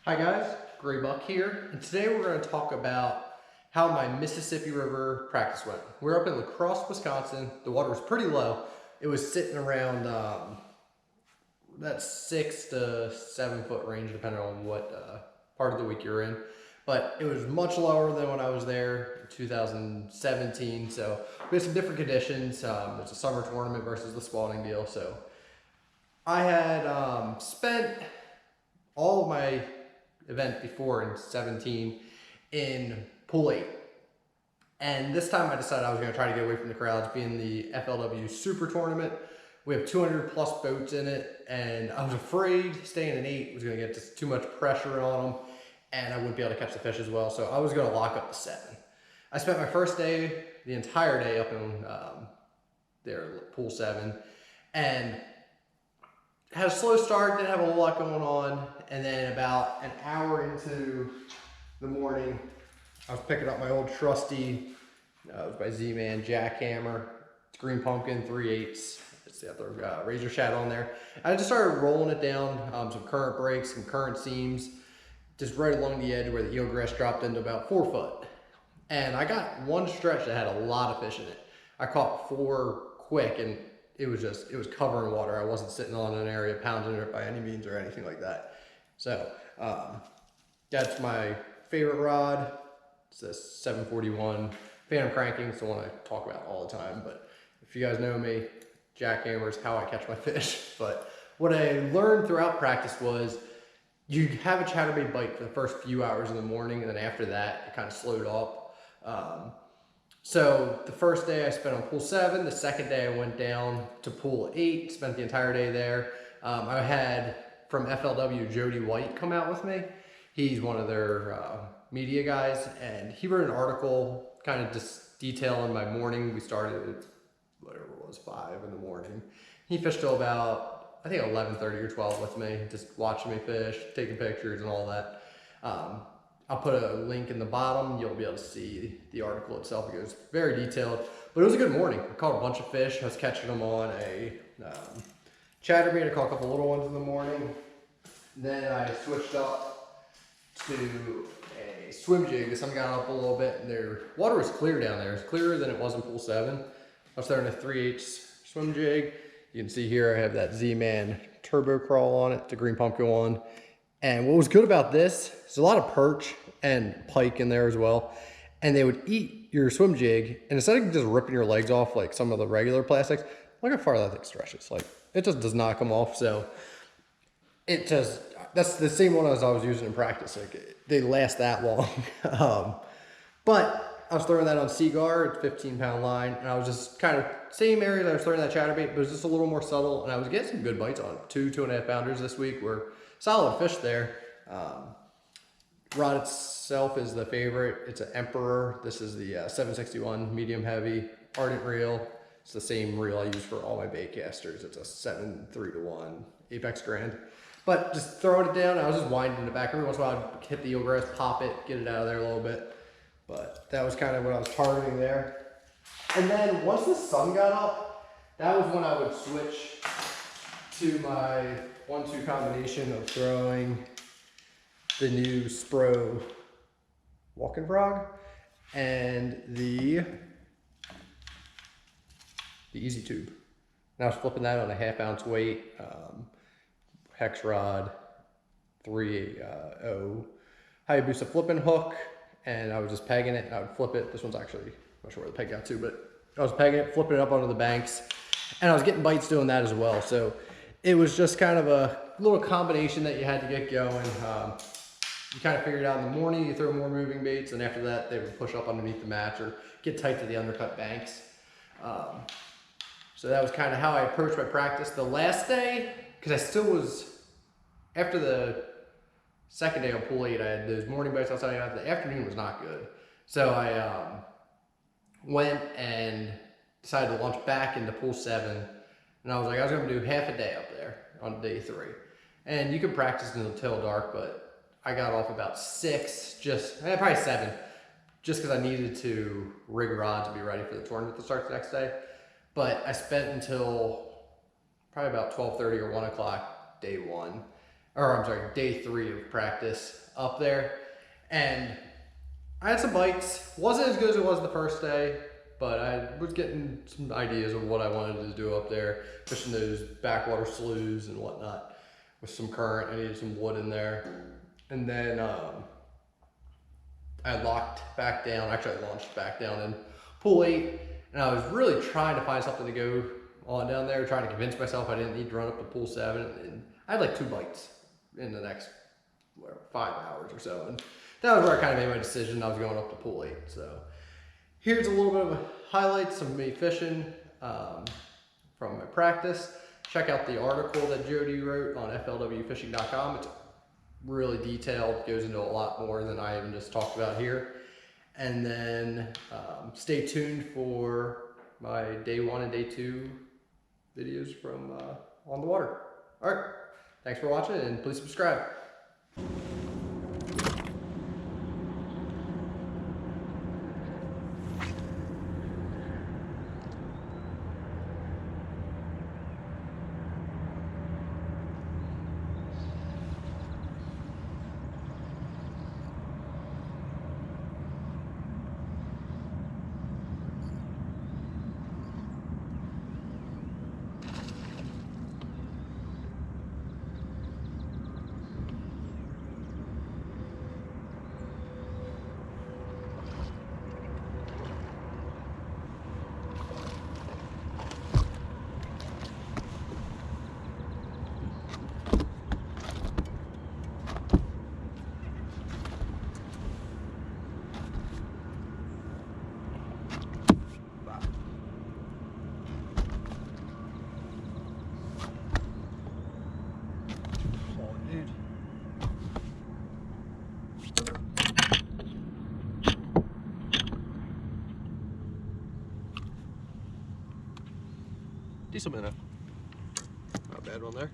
Hi guys, Grae here, and today we're going to talk about how my Mississippi River practice went. We're up in Crosse, Wisconsin. The water was pretty low. It was sitting around that 6 to 7 foot range, depending on what part of the week you're in. But it was much lower than when I was there in 2017. So we had some different conditions. It's a summer tournament versus the spawning deal. So I had spent all of my event before in 17 in pool 8, and this time I decided I was going to try to get away from the crowds, being the FLW super tournament. We have 200 plus boats in it, and I was afraid staying in 8 was going to get just too much pressure on them and I wouldn't be able to catch the fish as well, so I was going to lock up the 7. I spent my first day, the entire day, up in their pool 7, and had a slow start, didn't have a whole lot going on, and then about an hour into the morning, I was picking up my old trusty, it was by Z-Man jackhammer. It's green pumpkin, 3/8. It's the other razor shad on there. I just started rolling it down, some current breaks, some current seams, just right along the edge where the eelgrass dropped into about 4 foot. And I got one stretch that had a lot of fish in it. I caught 4 quick, and it was covering water. I wasn't sitting on an area pounding it by any means or anything like that. So that's my favorite rod. It's a 741 Phantom cranking. It's the one I talk about all the time. But if you guys know me, jackhammer is how I catch my fish. But what I learned throughout practice was you have a chatterbait bite for the first few hours in the morning, and then after that, it kind of slowed up. So the first day I spent on pool 7, the second day I went down to pool 8, spent the entire day there. I had from FLW Jody White come out with me. He's one of their media guys, and he wrote an article kind of just detailing my morning. We started at whatever it was, 5 in the morning. He fished till about, I think 11:30 or 12 with me, just watching me fish, taking pictures and all that. I'll put a link in the bottom. You'll be able to see the article itself. It goes very detailed, but it was a good morning. I caught a bunch of fish. I was catching them on a chatterbait. I caught a couple little ones in the morning. Then I switched up to a swim jig. This time got up a little bit, and their water was clear down there. It's clearer than it was in pool 7. I was throwing a 3/8 swim jig. You can see here I have that Z-Man turbo crawl on it, the green pumpkin one. And what was good about this, there's a lot of perch and pike in there as well. And they would eat your swim jig, and instead of just ripping your legs off like some of the regular plastics, look how far that thing stretches. Like, it just does not come off. So that's the same one as I was using in practice. Like, they last that long. But I was throwing that on Seaguar, it's 15-pound line, and I was just kind of same area that I was throwing that chatterbait, but it was just a little more subtle, and I was getting some good bites on it. 2.5 pounders this week were solid fish there. Rod itself is the favorite. It's an Emperor. This is the 761 medium heavy Ardent reel. It's the same reel I use for all my bait casters. It's a 7-3-1 Apex Grand. But just throwing it down, I was just winding it back. Every once in a while I'd hit the eelgrass, pop it, get it out of there a little bit. But that was kind of what I was targeting there. And then once the sun got up, that was when I would switch to my 1-2 combination of throwing the new Spro walking frog and the Easy Tube. And I was flipping that on a 1/2 ounce weight, hex rod, 3.0 Hayabusa flipping hook, and I was just pegging it, and I would flip it. This one's actually, I'm not sure where the peg got to, but I was pegging it, flipping it up onto the banks, and I was getting bites doing that as well. So it was just kind of a little combination that you had to get going. You kind of figured out in the morning, you throw more moving baits, and after that, they would push up underneath the match or get tight to the undercut banks. So that was kind of how I approached my practice. The last day, because I still was, after the second day on pool 8, I had those morning bites outside. The afternoon was not good. So I went and decided to launch back into pool 7. And I was like, I was going to do half a day up there on day 3. And you can practice until dark, but I got off about 6, probably 7, just because I needed to rig rods to be ready for the tournament that starts the next day. But I spent until probably about 12:30 or 1 o'clock day 1. day 3 of practice up there. And I had some bites. Wasn't as good as it was the first day, but I was getting some ideas of what I wanted to do up there, fishing those backwater sloughs and whatnot with some current. I needed some wood in there. And then I locked back down, actually I launched back down in pool 8, and I was really trying to find something to go on down there, trying to convince myself I didn't need to run up to pool 7, and I had like 2 bites in the next 5 hours or so, and that was where I kind of made my decision. I was going up to pool 8. So here's a little bit of highlights of me fishing from my practice. Check out the article that Jody wrote on FLWfishing.com. It's really detailed, goes into a lot more than I even just talked about here. And then stay tuned for my day 1 and day 2 videos from on the water. All right, thanks for watching, and please subscribe. Decent minnow. Not a bad one there.